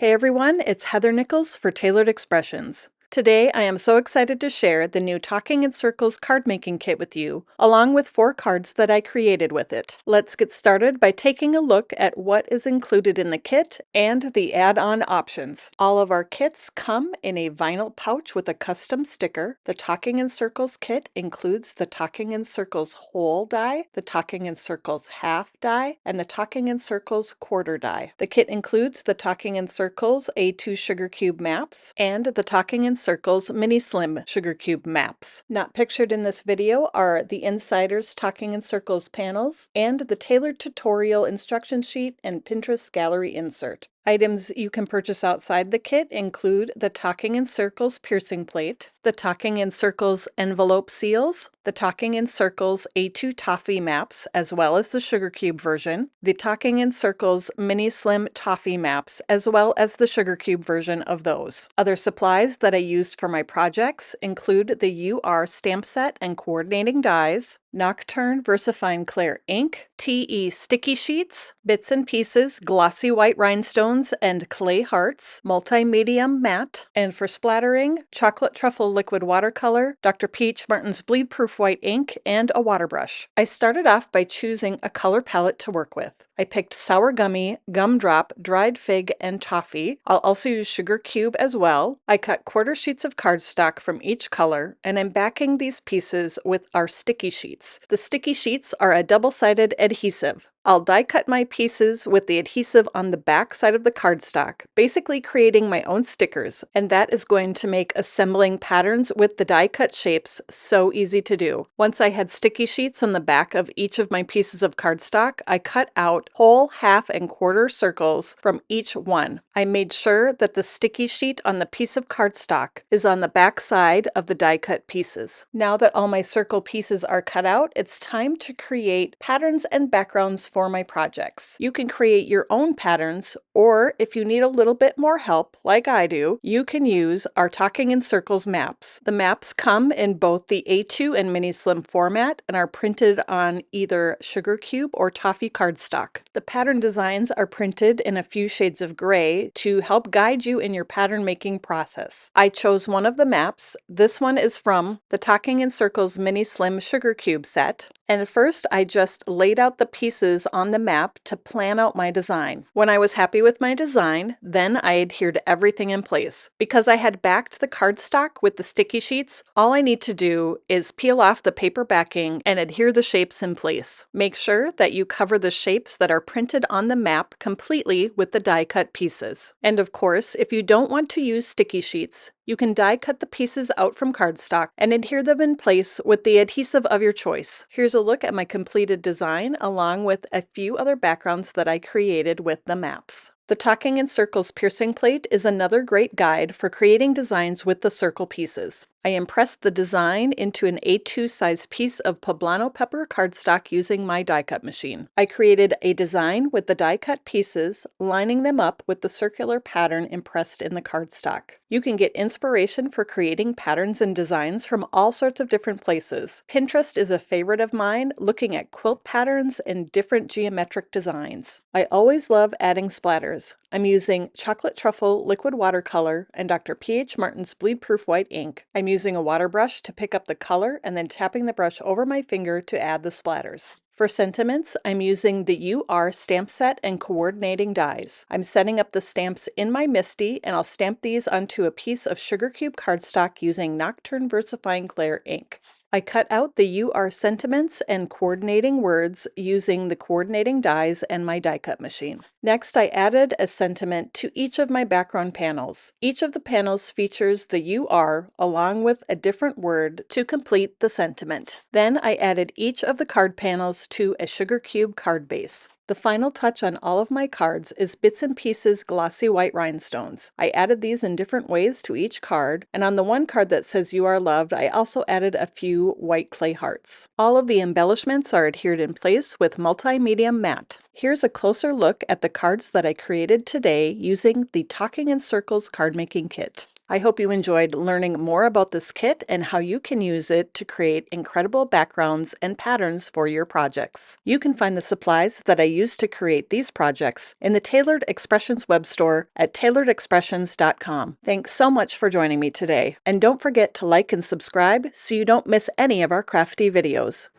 Hey everyone, it's Heather Nichols for Tailored Expressions. Today I am so excited to share the new Talking in Circles card making kit with you, along with 4 cards that I created with it. Let's get started by taking a look at what is included in the kit and the add-on options. All of our kits come in a vinyl pouch with a custom sticker. The Talking in Circles kit includes the Talking in Circles whole die, the Talking in Circles half die, and the Talking in Circles quarter die. The kit includes the Talking in Circles A2 sugar cube maps and the Talking in Circles Mini Slim Sugar Cube maps. Not pictured in this video are the Insider's Talking in Circles panels and the tailored tutorial instruction sheet and Pinterest gallery insert. Items you can purchase outside the kit include the Talking in Circles piercing plate, the Talking in Circles envelope seals, the Talking in Circles A2 Toffee maps, as well as the sugar cube version, the Talking in Circles Mini Slim Toffee maps, as well as the sugar cube version of those. Other supplies that I used for my projects include the UR stamp set and coordinating dies, Nocturne VersaFine Clair ink, TE sticky sheets, bits and pieces, glossy white rhinestones and clay hearts, multi-medium matte, and for splattering, chocolate truffle liquid watercolor, Dr. Peach Martin's bleed-proof white ink, and a water brush. I started off by choosing a color palette to work with. I picked Sour Gummy, Gumdrop, Dried Fig, and Toffee. I'll also use Sugar Cube as well. I cut quarter sheets of cardstock from each color, and I'm backing these pieces with our sticky sheets. The sticky sheets are a double-sided adhesive. I'll die cut my pieces with the adhesive on the back side of the cardstock, basically creating my own stickers, and that is going to make assembling patterns with the die cut shapes so easy to do. Once I had sticky sheets on the back of each of my pieces of cardstock, I cut out whole, half, and quarter circles from each one. I made sure that the sticky sheet on the piece of cardstock is on the back side of the die cut pieces. Now that all my circle pieces are cut out, it's time to create patterns and backgrounds for my projects. You can create your own patterns, or if you need a little bit more help, like I do, you can use our Talking in Circles maps. The maps come in both the A2 and Mini Slim format and are printed on either sugar cube or toffee cardstock. The pattern designs are printed in a few shades of gray to help guide you in your pattern making process. I chose one of the maps. This one is from the Talking in Circles Mini Slim Sugar Cube set. And first, I just laid out the pieces on the map to plan out my design. When I was happy with my design, then I adhered everything in place. Because I had backed the cardstock with the sticky sheets, all I need to do is peel off the paper backing and adhere the shapes in place. Make sure that you cover the shapes that are printed on the map completely with the die cut pieces. And of course, if you don't want to use sticky sheets, you can die cut the pieces out from cardstock and adhere them in place with the adhesive of your choice. Here's a look at my completed design along with a few other backgrounds that I created with the maps. The Talking in Circles piercing plate is another great guide for creating designs with the circle pieces. I impressed the design into an A2 size piece of poblano pepper cardstock using my die cut machine. I created a design with the die cut pieces, lining them up with the circular pattern impressed in the cardstock. You can get inspiration for creating patterns and designs from all sorts of different places. Pinterest is a favorite of mine, looking at quilt patterns and different geometric designs. I always love adding splatters. I'm using chocolate truffle liquid watercolor and Dr. Peach Martin's bleed-proof white ink. I'm using a water brush to pick up the color and then tapping the brush over my finger to add the splatters. For sentiments, I'm using the UR stamp set and coordinating dies. I'm setting up the stamps in my MISTI, and I'll stamp these onto a piece of sugar cube cardstock using Nocturne VersaFine Clair ink. I cut out the UR sentiments and coordinating words using the coordinating dies and my die cut machine. Next, I added a sentiment to each of my background panels. Each of the panels features the UR along with a different word to complete the sentiment. Then I added each of the card panels to a sugar cube card base. The final touch on all of my cards is bits and pieces glossy white rhinestones. I added these in different ways to each card, and on the one card that says "You Are Loved," I also added a few white clay hearts. All of the embellishments are adhered in place with multi-medium matte. Here's a closer look at the cards that I created today using the Talking in Circles card making kit. I hope you enjoyed learning more about this kit and how you can use it to create incredible backgrounds and patterns for your projects. You can find the supplies that I used to create these projects in the Tailored Expressions web store at tailoredexpressions.com. Thanks so much for joining me today, and don't forget to like and subscribe so you don't miss any of our crafty videos.